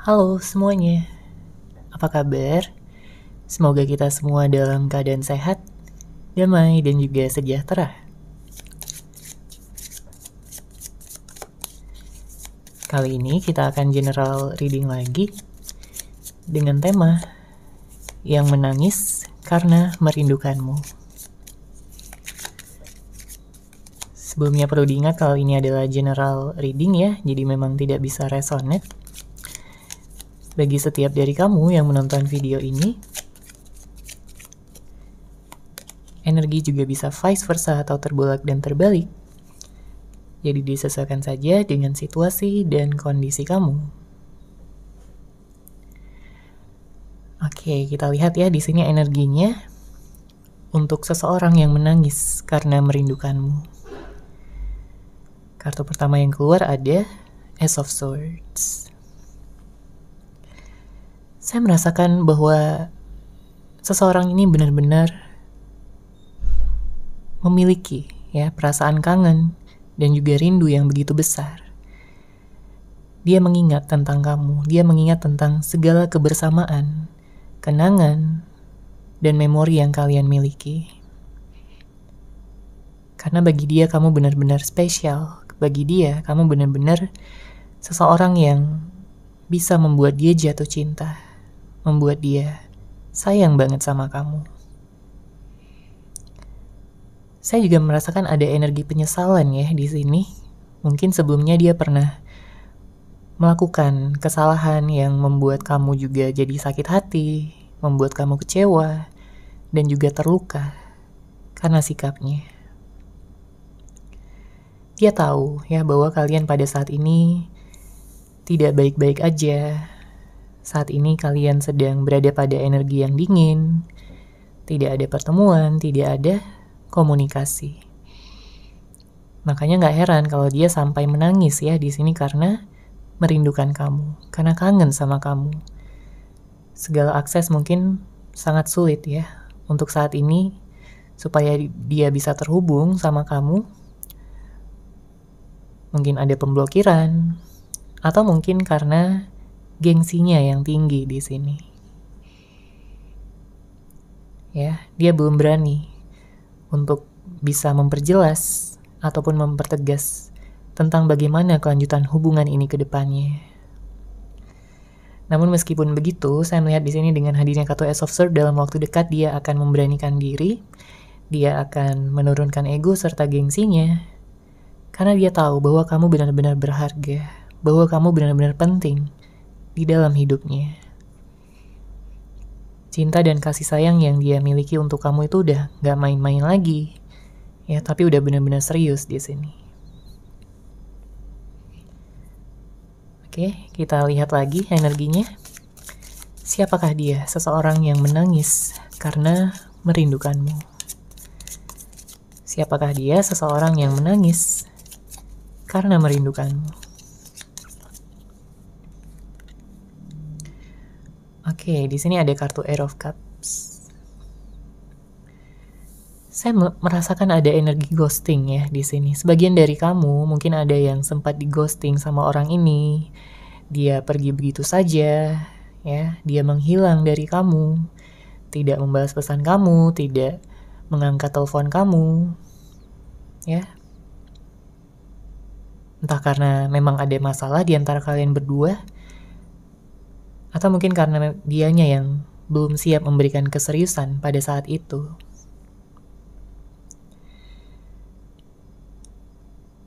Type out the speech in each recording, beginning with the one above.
Halo semuanya, apa kabar? Semoga kita semua dalam keadaan sehat, damai, dan juga sejahtera. Kali ini kita akan general reading lagi dengan tema yang menangis karena merindukanmu. Sebelumnya perlu diingat kalau ini adalah general reading ya, jadi memang tidak bisa resonate. Bagi setiap dari kamu yang menonton video ini, energi juga bisa vice versa atau terbolak dan terbalik. Jadi disesuaikan saja dengan situasi dan kondisi kamu. Oke, kita lihat ya di sini energinya untuk seseorang yang menangis karena merindukanmu. Kartu pertama yang keluar ada Ace of Swords. Saya merasakan bahwa seseorang ini benar-benar memiliki ya perasaan kangen dan juga rindu yang begitu besar. Dia mengingat tentang kamu, dia mengingat tentang segala kebersamaan, kenangan, dan memori yang kalian miliki. Karena bagi dia kamu benar-benar spesial. Bagi dia kamu benar-benar seseorang yang bisa membuat dia jatuh cinta, membuat dia sayang banget sama kamu. Saya juga merasakan ada energi penyesalan ya di sini. Mungkin sebelumnya dia pernah melakukan kesalahan yang membuat kamu juga jadi sakit hati, membuat kamu kecewa, dan juga terluka karena sikapnya. Dia tahu ya bahwa kalian pada saat ini tidak baik-baik aja. Saat ini kalian sedang berada pada energi yang dingin, tidak ada pertemuan, tidak ada komunikasi. Makanya nggak heran kalau dia sampai menangis ya di sini karena merindukan kamu, karena kangen sama kamu. Segala akses mungkin sangat sulit ya untuk saat ini supaya dia bisa terhubung sama kamu. Mungkin ada pemblokiran, atau mungkin karena gengsinya yang tinggi di sini. Ya, dia belum berani untuk bisa memperjelas ataupun mempertegas tentang bagaimana kelanjutan hubungan ini ke depannya. Namun meskipun begitu, saya melihat di sini dengan hadirnya kartu Ace of Swords dalam waktu dekat dia akan memberanikan diri, dia akan menurunkan ego serta gengsinya. Karena dia tahu bahwa kamu benar-benar berharga, bahwa kamu benar-benar penting di dalam hidupnya. Cinta dan kasih sayang yang dia miliki untuk kamu itu udah gak main-main lagi, ya, tapi udah benar-benar serius di sini. Oke, kita lihat lagi energinya. Siapakah dia? Seseorang yang menangis karena merindukanmu. Siapakah dia? Seseorang yang menangis karena merindukanmu. Oke, di sini ada kartu Ace of Cups. Saya merasakan ada energi ghosting ya di sini. Sebagian dari kamu mungkin ada yang sempat di ghosting sama orang ini. Dia pergi begitu saja, ya. Dia menghilang dari kamu, tidak membalas pesan kamu, tidak mengangkat telepon kamu, ya. Entah karena memang ada masalah di antara kalian berdua, atau mungkin karena dianya yang belum siap memberikan keseriusan pada saat itu.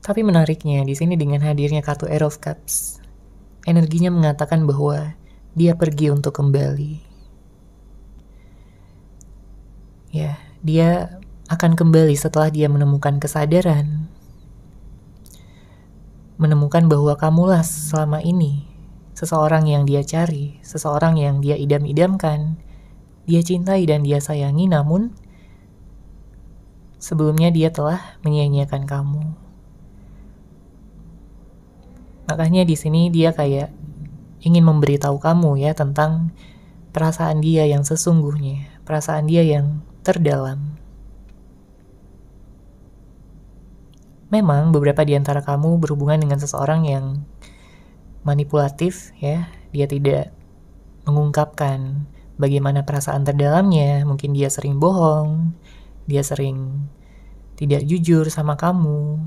Tapi menariknya di sini dengan hadirnya kartu Ace of Cups, energinya mengatakan bahwa dia pergi untuk kembali. Ya, dia akan kembali setelah dia menemukan kesadaran, menemukan bahwa kamulah selama ini seseorang yang dia cari, seseorang yang dia idam-idamkan, dia cintai dan dia sayangi, namun sebelumnya dia telah menyia-nyiakan kamu. Makanya di sini dia kayak ingin memberitahu kamu ya tentang perasaan dia yang sesungguhnya, perasaan dia yang terdalam. Memang beberapa di antara kamu berhubungan dengan seseorang yang manipulatif ya, Dia tidak mengungkapkan bagaimana perasaan terdalamnya. Mungkin dia sering bohong, dia sering tidak jujur sama kamu.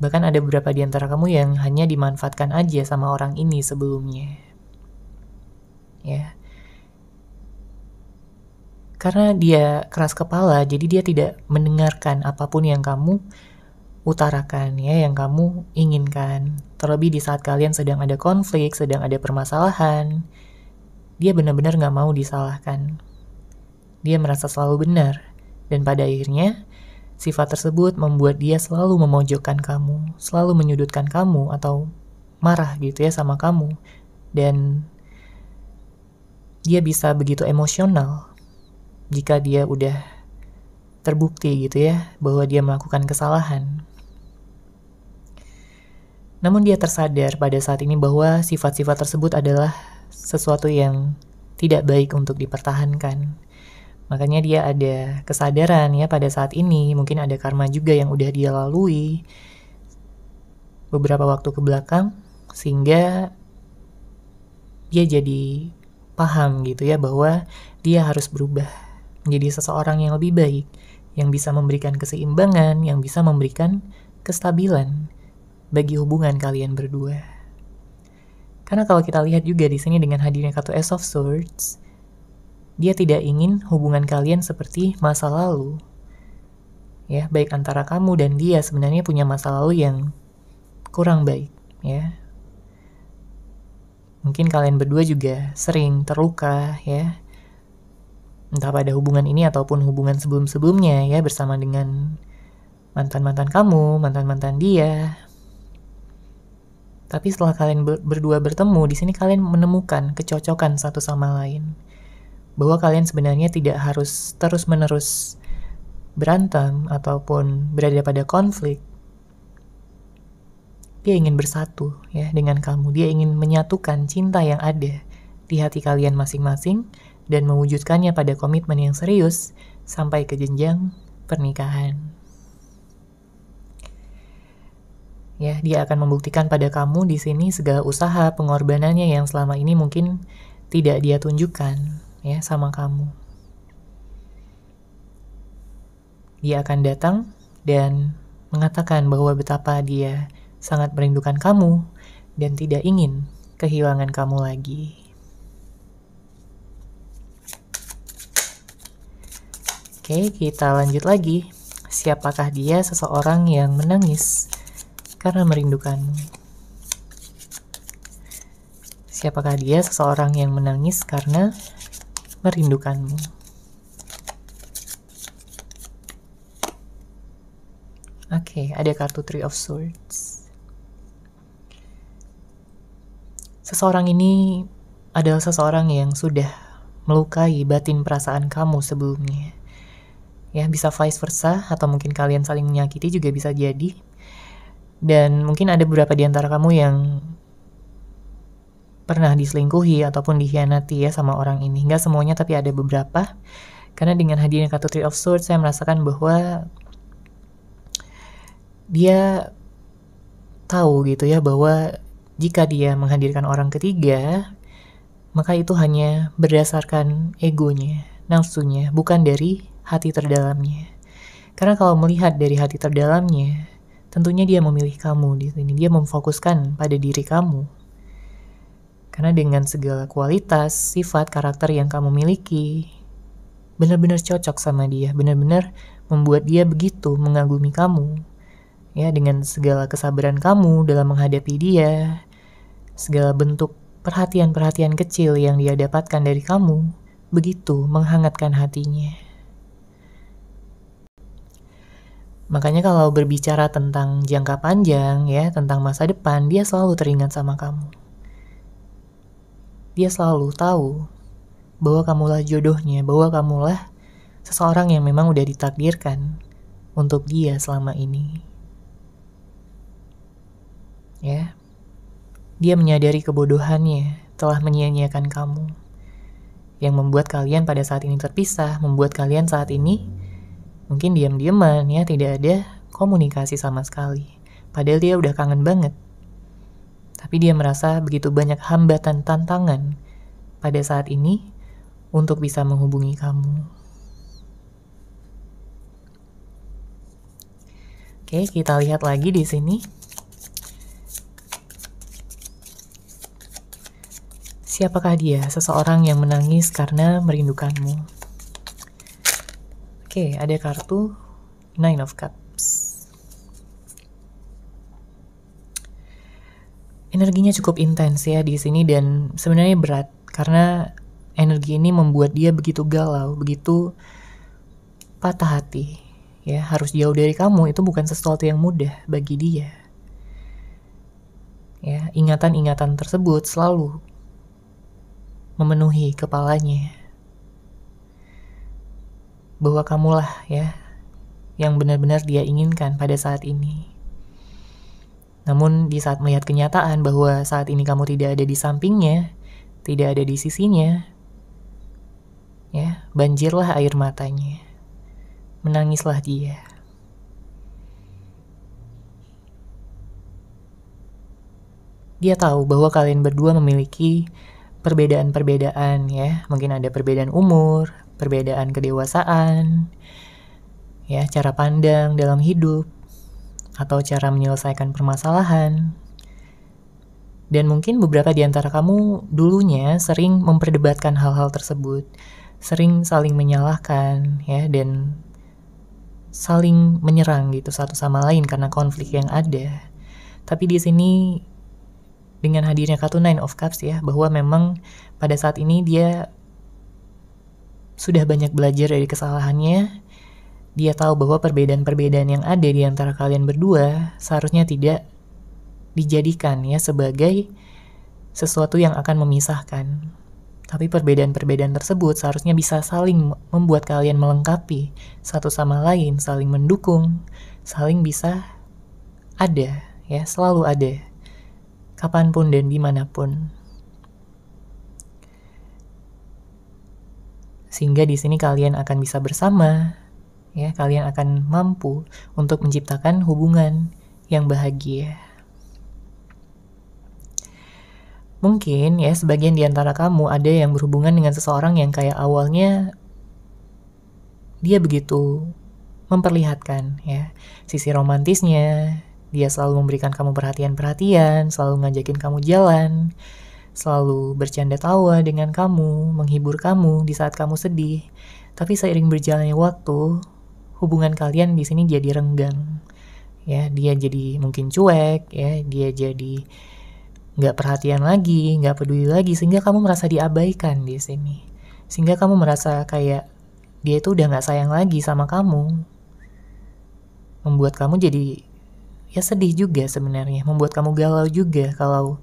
Bahkan ada beberapa di antara kamu yang hanya dimanfaatkan aja sama orang ini sebelumnya. Ya. Karena dia keras kepala, jadi dia tidak mendengarkan apapun yang kamu utarakan, ya, yang kamu inginkan. Terlebih di saat kalian sedang ada konflik, sedang ada permasalahan, dia benar-benar gak mau disalahkan. Dia merasa selalu benar, dan pada akhirnya sifat tersebut membuat dia selalu memojokkan kamu, selalu menyudutkan kamu atau marah gitu ya sama kamu. Dan dia bisa begitu emosional jika dia udah terbukti gitu ya bahwa dia melakukan kesalahan. Namun dia tersadar pada saat ini bahwa sifat-sifat tersebut adalah sesuatu yang tidak baik untuk dipertahankan. Makanya dia ada kesadaran ya pada saat ini, mungkin ada karma juga yang udah dia lalui beberapa waktu ke belakang, sehingga dia jadi paham gitu ya bahwa dia harus berubah menjadi seseorang yang lebih baik, yang bisa memberikan keseimbangan, yang bisa memberikan kestabilan bagi hubungan kalian berdua. Karena kalau kita lihat juga di sini dengan hadirnya kartu Ace of Swords, dia tidak ingin hubungan kalian seperti masa lalu. Ya, baik antara kamu dan dia sebenarnya punya masa lalu yang kurang baik, ya. Mungkin kalian berdua juga sering terluka, ya. Entah pada hubungan ini ataupun hubungan sebelum-sebelumnya ya, bersama dengan mantan-mantan kamu, mantan-mantan dia. Tapi setelah kalian berdua bertemu, di sini kalian menemukan kecocokan satu sama lain. Bahwa kalian sebenarnya tidak harus terus-menerus berantem ataupun berada pada konflik. Dia ingin bersatu ya dengan kamu. Dia ingin menyatukan cinta yang ada di hati kalian masing-masing dan mewujudkannya pada komitmen yang serius sampai ke jenjang pernikahan. Ya, dia akan membuktikan pada kamu di sini segala usaha pengorbanannya yang selama ini mungkin tidak dia tunjukkan ya sama kamu. Dia akan datang dan mengatakan bahwa betapa dia sangat merindukan kamu dan tidak ingin kehilangan kamu lagi. Oke, kita lanjut lagi. Siapakah dia? Seseorang yang menangis karena merindukanmu. Siapakah dia? Seseorang yang menangis karena merindukanmu. Oke, ada kartu Three of Swords. Seseorang ini adalah seseorang yang sudah melukai batin perasaan kamu sebelumnya. Ya, bisa vice versa, atau mungkin kalian saling menyakiti juga bisa jadi. Dan mungkin ada beberapa di antara kamu yang pernah diselingkuhi ataupun dikhianati ya sama orang ini. Nggak semuanya, tapi ada beberapa. Karena dengan hadirnya kartu Three of Swords, saya merasakan bahwa dia tahu gitu ya bahwa jika dia menghadirkan orang ketiga, maka itu hanya berdasarkan egonya, nafsunya, bukan dari hati terdalamnya. Karena kalau melihat dari hati terdalamnya, tentunya dia memilih kamu di sini. Dia memfokuskan pada diri kamu. Karena dengan segala kualitas, sifat, karakter yang kamu miliki, benar-benar cocok sama dia, benar-benar membuat dia begitu mengagumi kamu. Ya, dengan segala kesabaran kamu dalam menghadapi dia, segala bentuk perhatian-perhatian kecil yang dia dapatkan dari kamu, begitu menghangatkan hatinya. Makanya kalau berbicara tentang jangka panjang ya, tentang masa depan, dia selalu teringat sama kamu. Dia selalu tahu bahwa kamulah jodohnya, bahwa kamulah seseorang yang memang udah ditakdirkan untuk dia selama ini. Ya. Dia menyadari kebodohannya telah menyia-nyiakan kamu. Yang membuat kalian pada saat ini terpisah, membuat kalian saat ini mungkin diam-diaman ya, tidak ada komunikasi sama sekali. Padahal dia udah kangen banget. Tapi dia merasa begitu banyak hambatan tantangan pada saat ini untuk bisa menghubungi kamu. Oke, kita lihat lagi di sini. Siapakah dia? Seseorang yang menangis karena merindukanmu. Oke, ada kartu Nine of Cups. Energinya cukup intens ya di sini dan sebenarnya berat karena energi ini membuat dia begitu galau, begitu patah hati. Ya, harus jauh dari kamu itu bukan sesuatu yang mudah bagi dia. Ya, ingatan-ingatan tersebut selalu memenuhi kepalanya. Bahwa kamulah ya yang benar-benar dia inginkan pada saat ini. Namun di saat melihat kenyataan bahwa saat ini kamu tidak ada di sampingnya, tidak ada di sisinya, ya, banjirlah air matanya. Menangislah dia. Dia tahu bahwa kalian berdua memiliki perbedaan-perbedaan ya. Mungkin ada perbedaan umur, perbedaan kedewasaan, ya, cara pandang dalam hidup, atau cara menyelesaikan permasalahan. Dan mungkin beberapa di antara kamu dulunya sering memperdebatkan hal-hal tersebut, sering saling menyalahkan ya, dan saling menyerang gitu satu sama lain karena konflik yang ada. Tapi di sini dengan hadirnya kartu Nine of Cups ya, bahwa memang pada saat ini dia sudah banyak belajar dari kesalahannya. Dia tahu bahwa perbedaan-perbedaan yang ada di antara kalian berdua seharusnya tidak dijadikan ya sebagai sesuatu yang akan memisahkan. Tapi perbedaan-perbedaan tersebut seharusnya bisa saling membuat kalian melengkapi satu sama lain, saling mendukung, saling bisa ada ya, selalu ada. Kapanpun dan dimanapun. Sehingga di sini kalian akan bisa bersama. Ya, kalian akan mampu untuk menciptakan hubungan yang bahagia. Mungkin ya sebagian di antara kamu ada yang berhubungan dengan seseorang yang kayak awalnya dia begitu memperlihatkan ya sisi romantisnya, dia selalu memberikan kamu perhatian-perhatian, selalu ngajakin kamu jalan, selalu bercanda tawa dengan kamu, menghibur kamu di saat kamu sedih. Tapi seiring berjalannya waktu, hubungan kalian di sini jadi renggang. Ya, dia jadi mungkin cuek, ya, dia jadi nggak perhatian lagi, nggak peduli lagi, sehingga kamu merasa diabaikan di sini. Sehingga kamu merasa kayak dia itu udah nggak sayang lagi sama kamu. Membuat kamu jadi ya sedih juga sebenarnya, membuat kamu galau juga kalau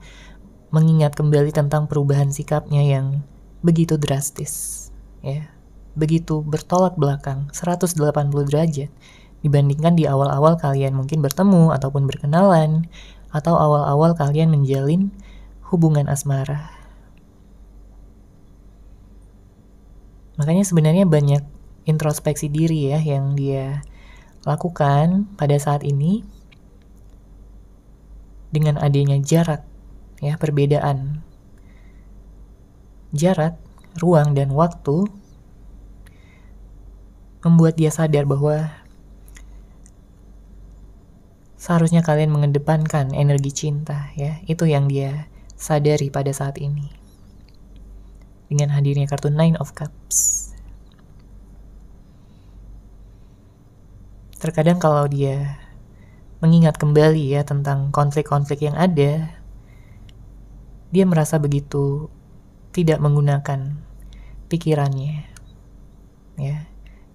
mengingat kembali tentang perubahan sikapnya yang begitu drastis, ya. Begitu bertolak belakang 180 derajat dibandingkan di awal-awal kalian mungkin bertemu ataupun berkenalan atau awal-awal kalian menjalin hubungan asmara. Makanya sebenarnya banyak introspeksi diri ya yang dia lakukan pada saat ini dengan adanya jarak ya, perbedaan jarak, ruang dan waktu membuat dia sadar bahwa seharusnya kalian mengedepankan energi cinta ya. Itu yang dia sadari pada saat ini. Dengan hadirnya kartu Nine of Cups. Terkadang kalau dia mengingat kembali ya tentang konflik-konflik yang ada, dia merasa begitu tidak menggunakan pikirannya. Ya.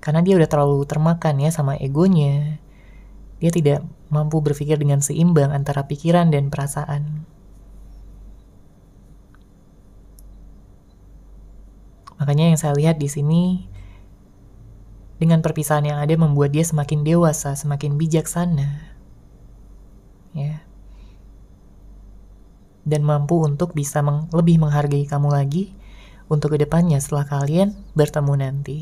Karena dia udah terlalu termakan ya sama egonya. Dia tidak mampu berpikir dengan seimbang antara pikiran dan perasaan. Makanya yang saya lihat di sini, dengan perpisahan yang ada membuat dia semakin dewasa, semakin bijaksana. Ya. Dan mampu untuk bisa lebih menghargai kamu lagi untuk kedepannya setelah kalian bertemu nanti.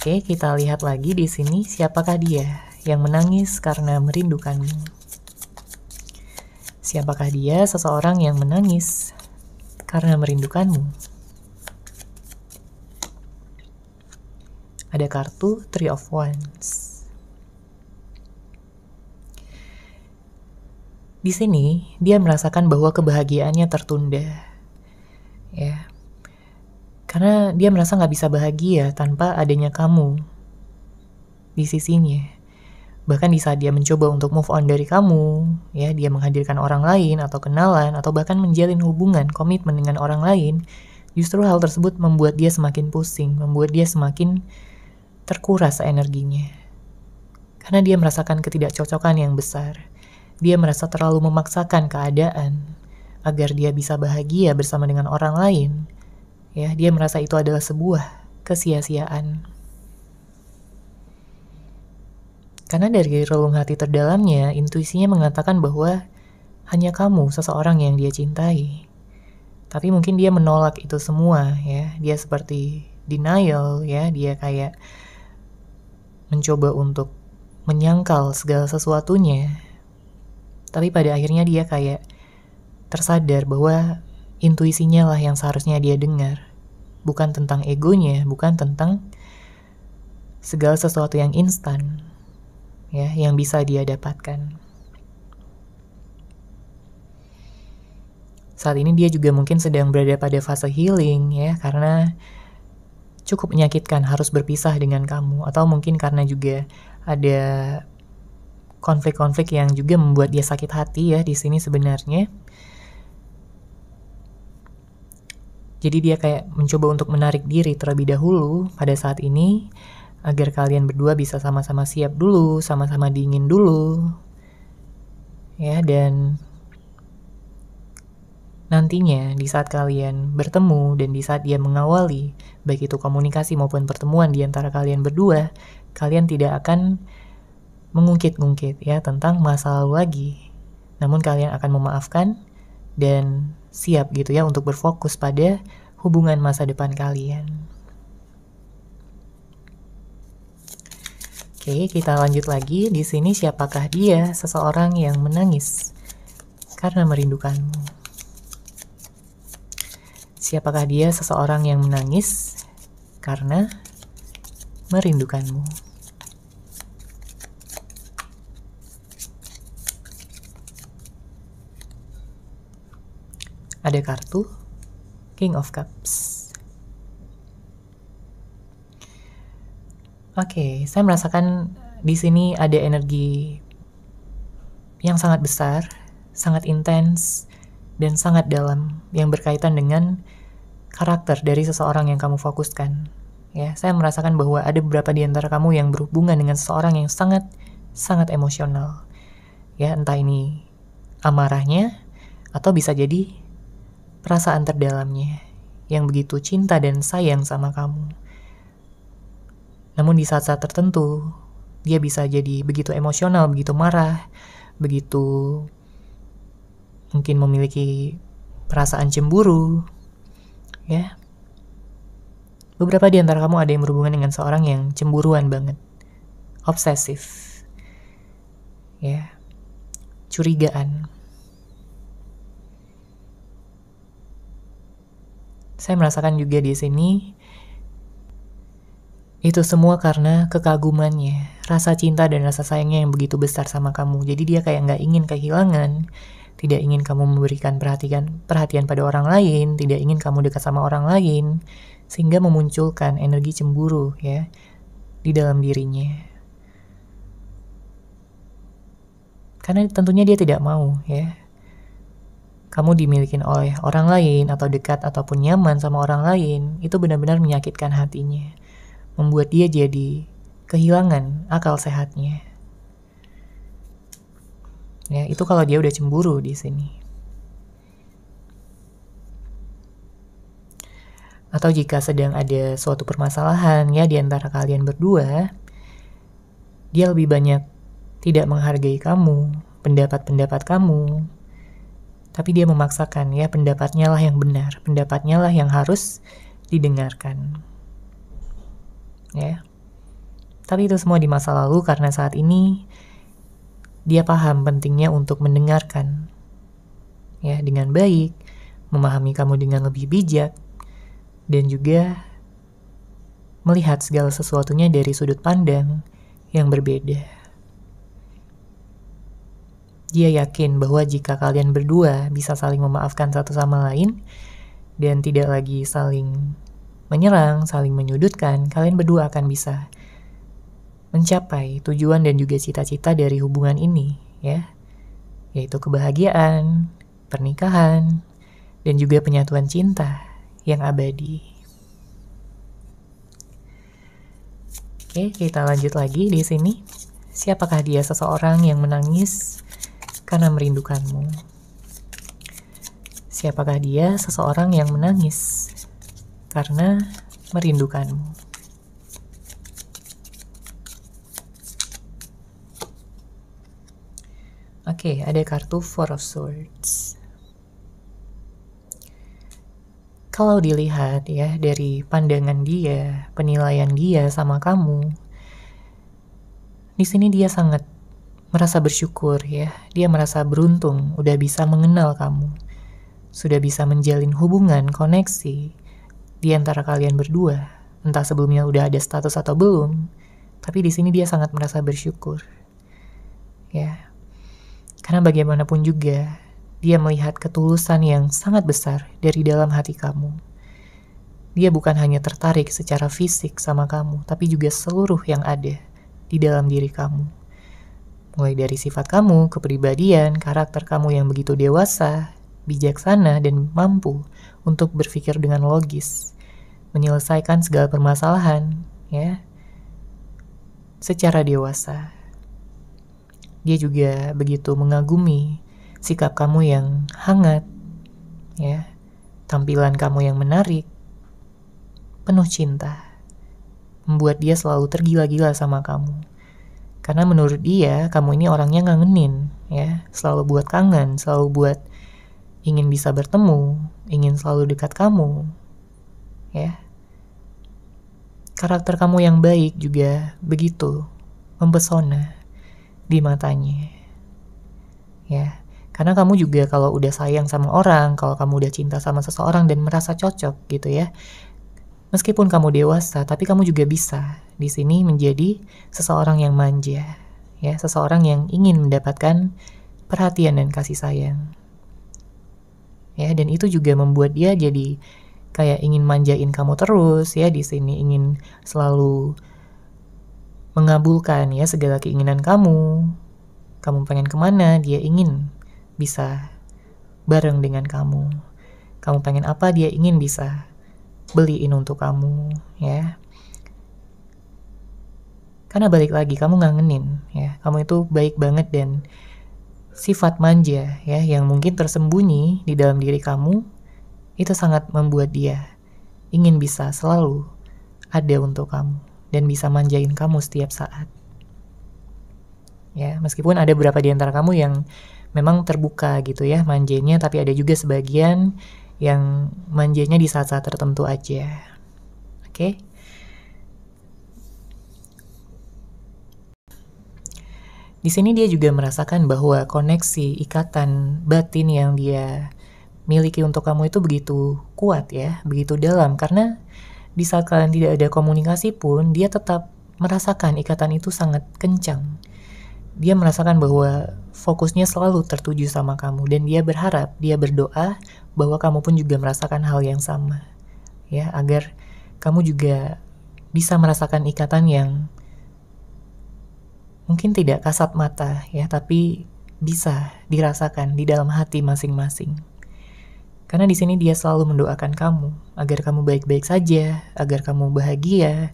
Oke, kita lihat lagi di sini siapakah dia yang menangis karena merindukanmu? Siapakah dia, seseorang yang menangis karena merindukanmu? Ada kartu Three of Wands. Di sini dia merasakan bahwa kebahagiaannya tertunda, ya, karena dia merasa nggak bisa bahagia tanpa adanya kamu di sisinya. Bahkan di saat dia mencoba untuk move on dari kamu, ya, dia menghadirkan orang lain atau kenalan atau bahkan menjalin hubungan, komitmen dengan orang lain, justru hal tersebut membuat dia semakin pusing, membuat dia semakin terkuras energinya. Karena dia merasakan ketidakcocokan yang besar. Dia merasa terlalu memaksakan keadaan agar dia bisa bahagia bersama dengan orang lain. Ya, dia merasa itu adalah sebuah kesia-siaan. Karena dari relung hati terdalamnya, intuisinya mengatakan bahwa hanya kamu seseorang yang dia cintai. Tapi mungkin dia menolak itu semua, ya. Dia seperti denial, ya. Dia kayak mencoba untuk menyangkal segala sesuatunya. Tapi pada akhirnya dia kayak tersadar bahwa intuisinya lah yang seharusnya dia dengar. Bukan tentang egonya, bukan tentang segala sesuatu yang instan, ya, yang bisa dia dapatkan. Saat ini dia juga mungkin sedang berada pada fase healing, ya, karena cukup menyakitkan harus berpisah dengan kamu. Atau mungkin karena juga ada konflik-konflik yang juga membuat dia sakit hati, ya, di sini sebenarnya. Jadi dia kayak mencoba untuk menarik diri terlebih dahulu pada saat ini agar kalian berdua bisa sama-sama siap dulu, sama-sama dingin dulu, ya. Dan nantinya di saat kalian bertemu dan di saat dia mengawali baik itu komunikasi maupun pertemuan di antara kalian berdua, kalian tidak akan mengungkit-ungkit, ya, tentang masa lalu lagi. Namun kalian akan memaafkan dan siap gitu, ya, untuk berfokus pada hubungan masa depan kalian. Oke, kita lanjut lagi. Di sini siapakah dia, seseorang yang menangis karena merindukanmu? Siapakah dia, seseorang yang menangis karena merindukanmu? Ada kartu King of Cups. Oke, saya merasakan di sini ada energi yang sangat besar, sangat intens, dan sangat dalam yang berkaitan dengan karakter dari seseorang yang kamu fokuskan. Ya, saya merasakan bahwa ada beberapa di antara kamu yang berhubungan dengan seseorang yang sangat emosional. Ya, entah ini amarahnya atau bisa jadi perasaan terdalamnya yang begitu cinta dan sayang sama kamu. Namun di saat-saat tertentu, dia bisa jadi begitu emosional, begitu marah, begitu mungkin memiliki perasaan cemburu, ya. Beberapa di antara kamu ada yang berhubungan dengan seorang yang cemburuan banget, obsesif, ya, curigaan. Saya merasakan juga di sini itu semua karena kekagumannya, rasa cinta dan rasa sayangnya yang begitu besar sama kamu. Jadi dia kayak nggak ingin kehilangan, tidak ingin kamu memberikan perhatian pada orang lain, tidak ingin kamu dekat sama orang lain, sehingga memunculkan energi cemburu, ya, di dalam dirinya. Karena tentunya dia tidak mau, ya, kamu dimiliki oleh orang lain atau dekat ataupun nyaman sama orang lain. Itu benar-benar menyakitkan hatinya, membuat dia jadi kehilangan akal sehatnya. Ya, itu kalau dia udah cemburu di sini. Atau jika sedang ada suatu permasalahan, ya, di antara kalian berdua, dia lebih banyak tidak menghargai kamu, pendapat-pendapat kamu, tapi dia memaksakan, ya, pendapatnya lah yang benar, pendapatnya lah yang harus didengarkan, ya. Tapi itu semua di masa lalu karena saat ini dia paham pentingnya untuk mendengarkan ya dengan baik, memahami kamu dengan lebih bijak, dan juga melihat segala sesuatunya dari sudut pandang yang berbeda. Dia yakin bahwa jika kalian berdua bisa saling memaafkan satu sama lain dan tidak lagi saling menyerang, saling menyudutkan, kalian berdua akan bisa mencapai tujuan dan juga cita-cita dari hubungan ini, ya, yaitu kebahagiaan, pernikahan, dan juga penyatuan cinta yang abadi. Oke, kita lanjut lagi di sini. Siapakah dia? Seseorang yang menangis karena merindukanmu. Siapakah dia? Seseorang yang menangis karena merindukanmu. Oke, ada kartu Four of Swords. Kalau dilihat ya dari pandangan dia, penilaian dia sama kamu, di sini dia sangat merasa bersyukur ya. Dia merasa beruntung udah bisa mengenal kamu, sudah bisa menjalin hubungan, koneksi di antara kalian berdua. Entah sebelumnya udah ada status atau belum, tapi di sini dia sangat merasa bersyukur. Ya. Karena bagaimanapun juga, dia melihat ketulusan yang sangat besar dari dalam hati kamu. Dia bukan hanya tertarik secara fisik sama kamu, tapi juga seluruh yang ada di dalam diri kamu. Mulai dari sifat kamu, kepribadian, karakter kamu yang begitu dewasa, bijaksana, dan mampu untuk berpikir dengan logis, menyelesaikan segala permasalahan, ya, secara dewasa. Dia juga begitu mengagumi sikap kamu yang hangat, ya, tampilan kamu yang menarik, penuh cinta, membuat dia selalu tergila-gila sama kamu. Karena menurut dia, kamu ini orangnya ngangenin, ya, selalu buat kangen, selalu buat ingin bisa bertemu, ingin selalu dekat kamu, ya. Karakter kamu yang baik juga begitu mempesona di matanya, ya, karena kamu juga kalau udah sayang sama orang, kalau kamu udah cinta sama seseorang dan merasa cocok gitu ya, meskipun kamu dewasa, tapi kamu juga bisa di sini menjadi seseorang yang manja, ya, seseorang yang ingin mendapatkan perhatian dan kasih sayang, ya, dan itu juga membuat dia jadi kayak ingin manjain kamu terus, ya, di sini ingin selalu mengabulkan ya segala keinginan kamu. Kamu pengen kemana, dia ingin bisa bareng dengan kamu. Kamu pengen apa, dia ingin bisa beliin untuk kamu, ya. Karena balik lagi, kamu ngangenin, ya. Kamu itu baik banget dan sifat manja, ya, yang mungkin tersembunyi di dalam diri kamu, itu sangat membuat dia ingin bisa selalu ada untuk kamu dan bisa manjain kamu setiap saat. Ya, meskipun ada beberapa di antara kamu yang memang terbuka gitu ya manjanya, tapi ada juga sebagian yang manjanya di saat-saat tertentu aja. Oke? Di sini dia juga merasakan bahwa koneksi ikatan batin yang dia miliki untuk kamu itu begitu kuat ya, begitu dalam, karena di saat kalian tidak ada komunikasi pun, dia tetap merasakan ikatan itu sangat kencang. Dia merasakan bahwa fokusnya selalu tertuju sama kamu, dan dia berharap, dia berdoa bahwa kamu pun juga merasakan hal yang sama, ya, agar kamu juga bisa merasakan ikatan yang mungkin tidak kasat mata, ya, tapi bisa dirasakan di dalam hati masing-masing. Karena di sini dia selalu mendoakan kamu agar kamu baik-baik saja, agar kamu bahagia,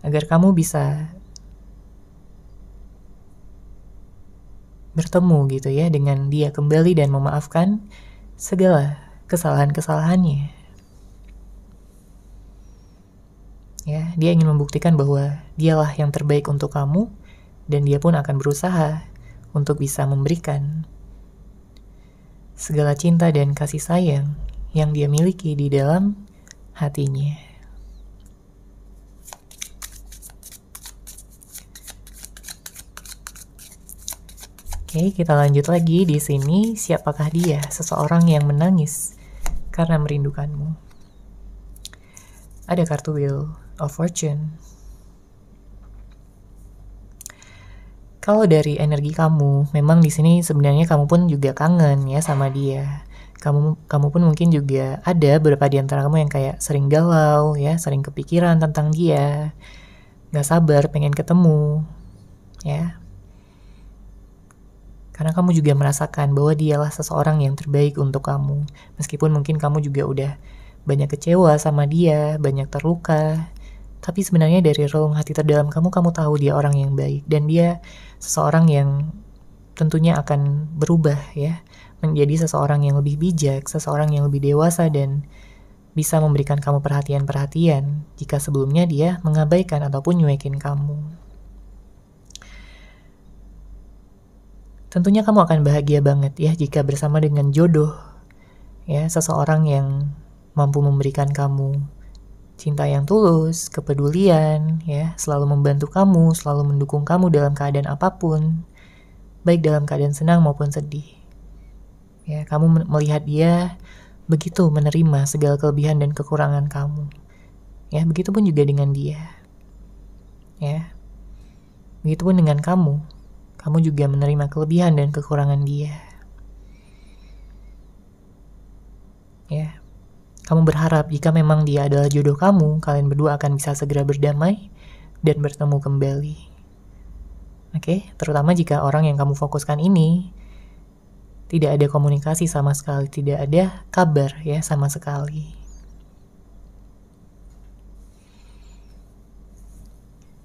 agar kamu bisa bertemu gitu ya dengan dia kembali dan memaafkan segala kesalahan-kesalahannya. Ya, dia ingin membuktikan bahwa dialah yang terbaik untuk kamu dan dia pun akan berusaha untuk bisa memberikan segala cinta dan kasih sayang yang dia miliki di dalam hatinya. Oke, kita lanjut lagi di sini. Siapakah dia? Seseorang yang menangis karena merindukanmu. Ada kartu Wheel of Fortune. Kalau dari energi kamu, memang di sini sebenarnya kamu pun juga kangen ya sama dia. Kamu pun mungkin juga ada beberapa di antara kamu yang kayak sering galau ya, sering kepikiran tentang dia, gak sabar pengen ketemu ya. Karena kamu juga merasakan bahwa dialah seseorang yang terbaik untuk kamu. Meskipun mungkin kamu juga udah banyak kecewa sama dia, banyak terluka, tapi sebenarnya dari relung hati terdalam kamu tahu dia orang yang baik. Dan dia seseorang yang tentunya akan berubah ya, menjadi seseorang yang lebih bijak, seseorang yang lebih dewasa dan bisa memberikan kamu perhatian-perhatian jika sebelumnya dia mengabaikan ataupun nyuekin kamu. Tentunya kamu akan bahagia banget ya jika bersama dengan jodoh, ya, seseorang yang mampu memberikan kamu cinta yang tulus, kepedulian, ya, selalu membantu kamu, selalu mendukung kamu dalam keadaan apapun, baik dalam keadaan senang maupun sedih. Ya, kamu melihat dia begitu menerima segala kelebihan dan kekurangan kamu. Ya, begitupun juga dengan dia. Ya. Begitupun dengan kamu. Kamu juga menerima kelebihan dan kekurangan dia. Ya. Kamu berharap jika memang dia adalah jodoh kamu, kalian berdua akan bisa segera berdamai dan bertemu kembali. Oke, terutama jika orang yang kamu fokuskan ini tidak ada komunikasi sama sekali, tidak ada kabar ya sama sekali.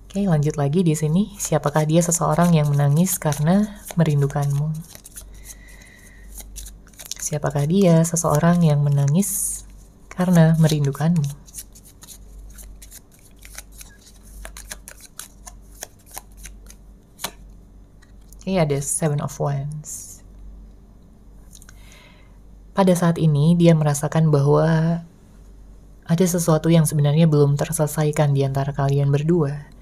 Oke, lanjut lagi di sini. Siapakah dia? Seseorang yang menangis karena merindukanmu. Siapakah dia? Seseorang yang menangis karena merindukanmu. Oke, ada Seven of Wands. Pada saat ini dia merasakan bahwa ada sesuatu yang sebenarnya belum terselesaikan di antara kalian berdua.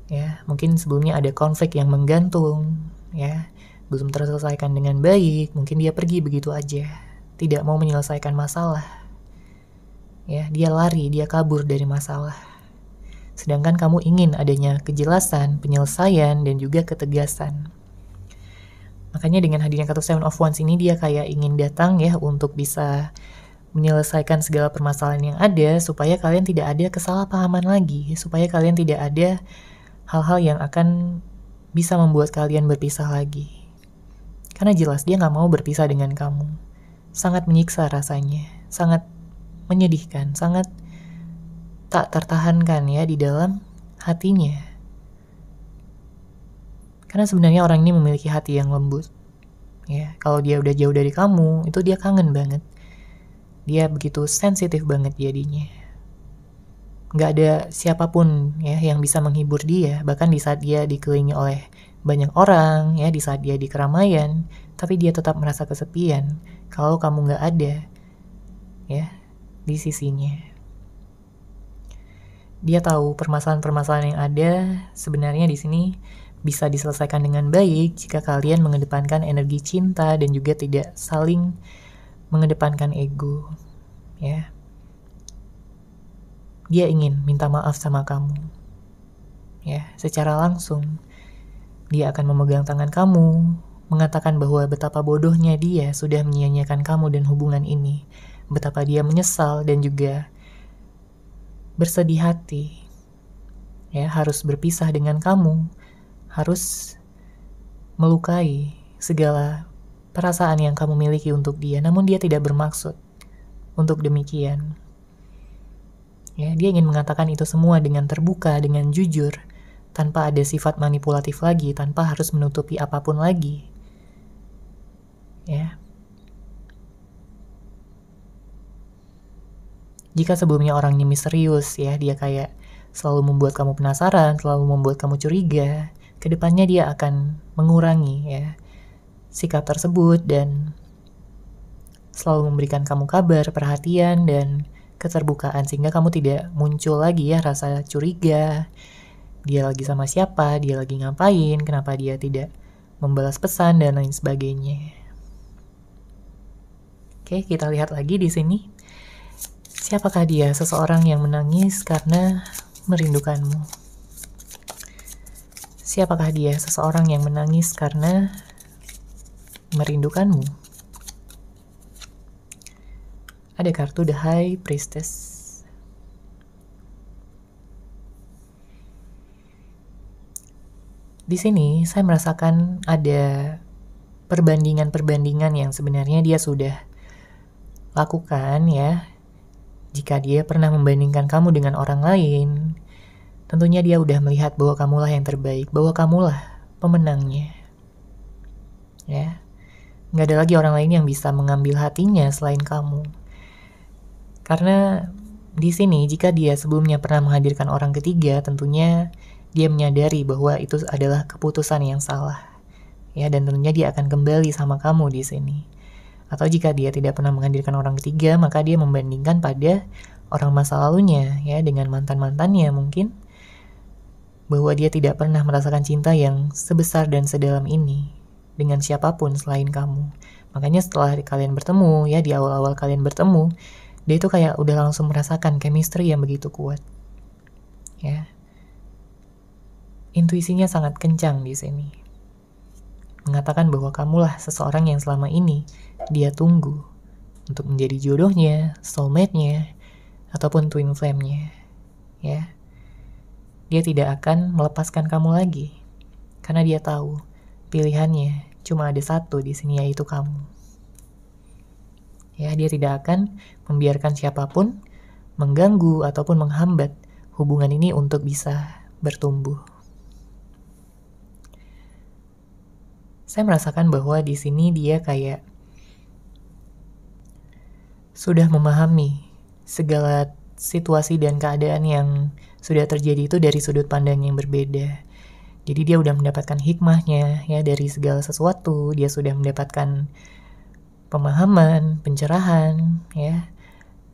Ya, mungkin sebelumnya ada konflik yang menggantung, ya, belum terselesaikan dengan baik. Mungkin dia pergi begitu aja, tidak mau menyelesaikan masalah. Ya, dia lari, dia kabur dari masalah. Sedangkan kamu ingin adanya kejelasan, penyelesaian, dan juga ketegasan. Makanya dengan hadirnya kartu Seven of Wands ini, dia kayak ingin datang ya untuk bisa menyelesaikan segala permasalahan yang ada, supaya kalian tidak ada kesalahpahaman lagi, supaya kalian tidak ada hal-hal yang akan bisa membuat kalian berpisah lagi. Karena jelas dia gak mau berpisah dengan kamu. Sangat menyiksa rasanya, sangat menyedihkan, sangat tak tertahankan ya di dalam hatinya. Karena sebenarnya orang ini memiliki hati yang lembut. Ya, kalau dia udah jauh dari kamu, itu dia kangen banget. Dia begitu sensitif banget jadinya. Gak ada siapapun ya yang bisa menghibur dia, bahkan di saat dia dikelilingi oleh banyak orang, ya, di saat dia di keramaian, tapi dia tetap merasa kesepian kalau kamu gak ada ya di sisinya. Dia tahu permasalahan-permasalahan yang ada sebenarnya di sini bisa diselesaikan dengan baik jika kalian mengedepankan energi cinta dan juga tidak saling mengedepankan ego, ya. Dia ingin minta maaf sama kamu, ya, secara langsung. Dia akan memegang tangan kamu, mengatakan bahwa betapa bodohnya dia sudah menyia-nyiakan kamu dan hubungan ini, betapa dia menyesal dan juga bersedih hati, ya, harus berpisah dengan kamu, harus melukai segala perasaan yang kamu miliki untuk dia, namun dia tidak bermaksud untuk demikian. Ya, dia ingin mengatakan itu semua dengan terbuka, dengan jujur, tanpa ada sifat manipulatif lagi, tanpa harus menutupi apapun lagi. Ya. Jika sebelumnya orang ini misterius, ya, dia kayak selalu membuat kamu penasaran, selalu membuat kamu curiga, kedepannya dia akan mengurangi ya sikap tersebut dan selalu memberikan kamu kabar, perhatian, dan keterbukaan sehingga kamu tidak muncul lagi ya rasa curiga. Dia lagi sama siapa, dia lagi ngapain, kenapa dia tidak membalas pesan dan lain sebagainya. Oke, kita lihat lagi di sini. Siapakah dia? Seseorang yang menangis karena merindukanmu. Siapakah dia? Seseorang yang menangis karena merindukanmu. Ada kartu The High Priestess. Di sini saya merasakan ada perbandingan-perbandingan yang sebenarnya dia sudah lakukan ya. Jika dia pernah membandingkan kamu dengan orang lain, tentunya dia udah melihat bahwa kamulah yang terbaik, bahwa kamulah pemenangnya. Ya. Nggak ada lagi orang lain yang bisa mengambil hatinya selain kamu. Karena di sini jika dia sebelumnya pernah menghadirkan orang ketiga, tentunya dia menyadari bahwa itu adalah keputusan yang salah. Ya, dan tentunya dia akan kembali sama kamu di sini. Atau jika dia tidak pernah menghadirkan orang ketiga, maka dia membandingkan pada orang masa lalunya, ya, dengan mantan-mantannya mungkin, bahwa dia tidak pernah merasakan cinta yang sebesar dan sedalam ini dengan siapapun selain kamu. Makanya setelah kalian bertemu, ya, di awal-awal kalian bertemu, dia itu kayak udah langsung merasakan chemistry yang begitu kuat. Ya. Intuisinya sangat kencang di sini. Mengatakan bahwa kamulah seseorang yang selama ini dia tunggu untuk menjadi jodohnya, soulmate-nya, ataupun twin flame-nya. Ya. Dia tidak akan melepaskan kamu lagi. Karena dia tahu pilihannya cuma ada satu di sini, yaitu kamu. Ya, dia tidak akan membiarkan siapapun mengganggu ataupun menghambat hubungan ini untuk bisa bertumbuh. Saya merasakan bahwa di sini dia kayak sudah memahami segala situasi dan keadaan yang sudah terjadi itu dari sudut pandang yang berbeda. Jadi dia udah mendapatkan hikmahnya ya dari segala sesuatu, dia sudah mendapatkan pemahaman, pencerahan ya.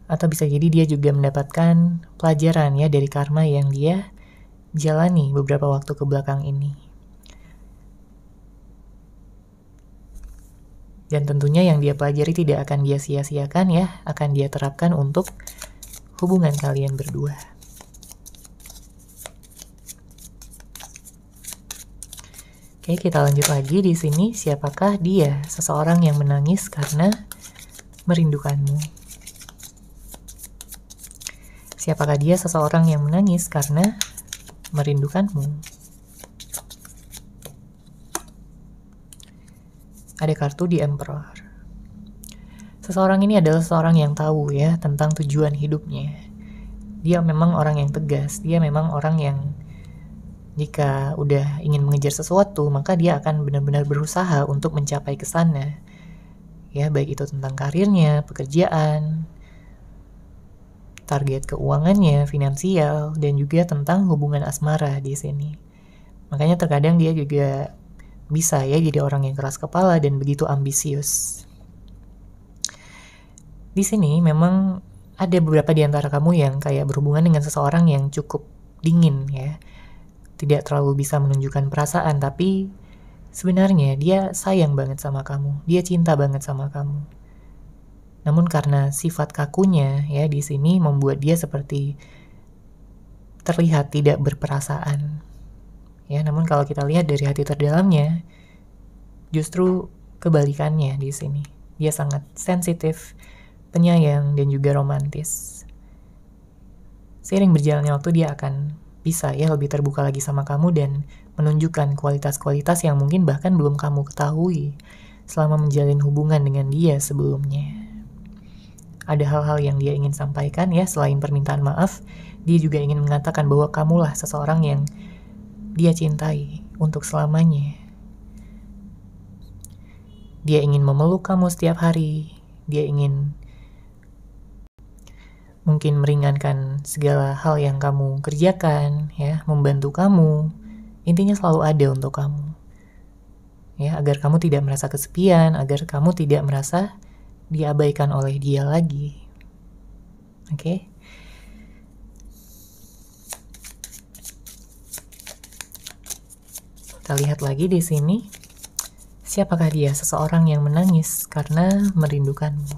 Atau bisa jadi dia juga mendapatkan pelajaran ya dari karma yang dia jalani beberapa waktu ke belakang ini. Dan tentunya yang dia pelajari tidak akan dia sia-siakan ya, akan dia terapkan untuk hubungan kalian berdua. Oke, kita lanjut lagi di sini. Siapakah dia? Seseorang yang menangis karena merindukanmu. Siapakah dia? Seseorang yang menangis karena merindukanmu. Ada kartu di Emperor. Seseorang ini adalah seseorang yang tahu ya tentang tujuan hidupnya. Dia memang orang yang tegas, dia memang orang yang jika udah ingin mengejar sesuatu, maka dia akan benar-benar berusaha untuk mencapai ke sana. Ya, baik itu tentang karirnya, pekerjaan, target keuangannya, finansial, dan juga tentang hubungan asmara di sini. Makanya terkadang dia juga bisa ya jadi orang yang keras kepala dan begitu ambisius. Di sini memang ada beberapa di antara kamu yang kayak berhubungan dengan seseorang yang cukup dingin ya. Tidak terlalu bisa menunjukkan perasaan, tapi sebenarnya dia sayang banget sama kamu. Dia cinta banget sama kamu. Namun karena sifat kakunya ya di sini membuat dia seperti terlihat tidak berperasaan. Ya, namun kalau kita lihat dari hati terdalamnya, justru kebalikannya di sini. Dia sangat sensitif, penyayang, dan juga romantis. Seiring berjalannya waktu dia akan bisa ya lebih terbuka lagi sama kamu dan menunjukkan kualitas-kualitas yang mungkin bahkan belum kamu ketahui selama menjalin hubungan dengan dia sebelumnya. Ada hal-hal yang dia ingin sampaikan ya, selain permintaan maaf, dia juga ingin mengatakan bahwa kamulah seseorang yang dia cintai untuk selamanya. Dia ingin memeluk kamu setiap hari. Dia ingin mungkin meringankan segala hal yang kamu kerjakan, ya, membantu kamu. Intinya selalu ada untuk kamu. Ya, agar kamu tidak merasa kesepian, agar kamu tidak merasa diabaikan oleh dia lagi. Oke? Kita lihat lagi di sini. Siapakah dia? Seseorang yang menangis karena merindukanmu.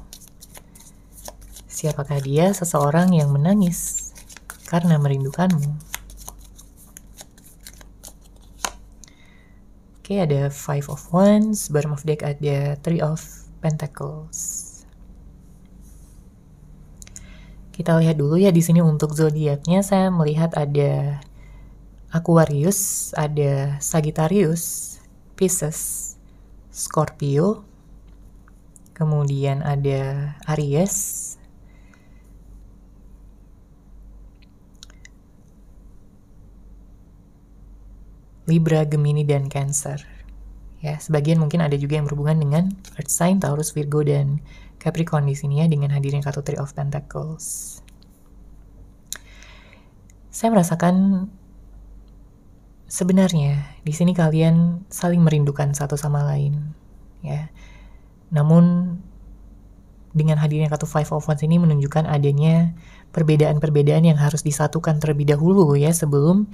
Siapakah dia? Seseorang yang menangis karena merindukanmu. Oke, ada Five of Wands, bottom of deck ada Three of Pentacles. Kita lihat dulu ya di sini untuk zodiaknya. Saya melihat ada Aquarius, ada Sagittarius, Pisces, Scorpio, kemudian ada Aries, Libra, Gemini, dan Cancer. Ya, sebagian mungkin ada juga yang berhubungan dengan Earth sign, Taurus, Virgo, dan Capricorn di sini ya, dengan hadirnya kartu Three of Pentacles. Saya merasakan sebenarnya di sini kalian saling merindukan satu sama lain, ya. Namun dengan hadirnya kartu Five of Wands ini menunjukkan adanya perbedaan-perbedaan yang harus disatukan terlebih dahulu ya, sebelum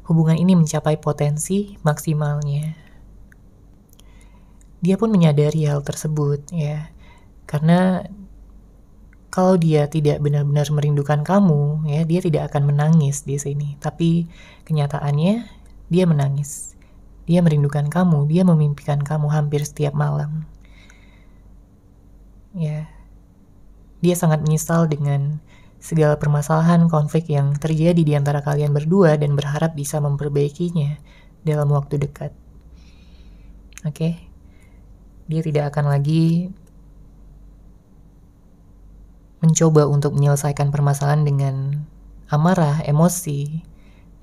hubungan ini mencapai potensi maksimalnya. Dia pun menyadari hal tersebut ya, karena kalau dia tidak benar-benar merindukan kamu ya, dia tidak akan menangis di sini. Tapi kenyataannya dia menangis, dia merindukan kamu, dia memimpikan kamu hampir setiap malam. Ya, dia sangat menyesal dengan segala permasalahan konflik yang terjadi di antara kalian berdua dan berharap bisa memperbaikinya dalam waktu dekat. Oke. Dia tidak akan lagi mencoba untuk menyelesaikan permasalahan dengan amarah, emosi,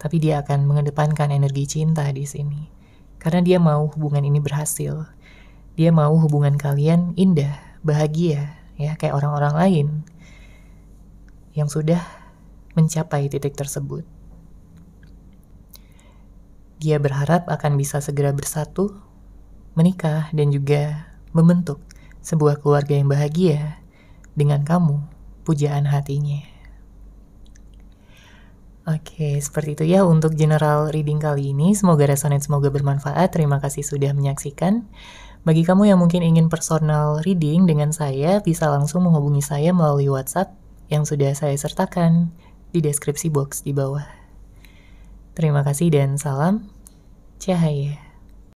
tapi dia akan mengedepankan energi cinta di sini. Karena dia mau hubungan ini berhasil. Dia mau hubungan kalian indah, bahagia, ya, kayak orang-orang lain yang sudah mencapai titik tersebut. Dia berharap akan bisa segera bersatu, menikah, dan juga membentuk sebuah keluarga yang bahagia dengan kamu, pujaan hatinya. Oke, seperti itu ya untuk general reading kali ini. Semoga resonate, semoga bermanfaat. Terima kasih sudah menyaksikan. Bagi kamu yang mungkin ingin personal reading dengan saya, bisa langsung menghubungi saya melalui WhatsApp yang sudah saya sertakan di deskripsi box di bawah. Terima kasih dan salam cahaya.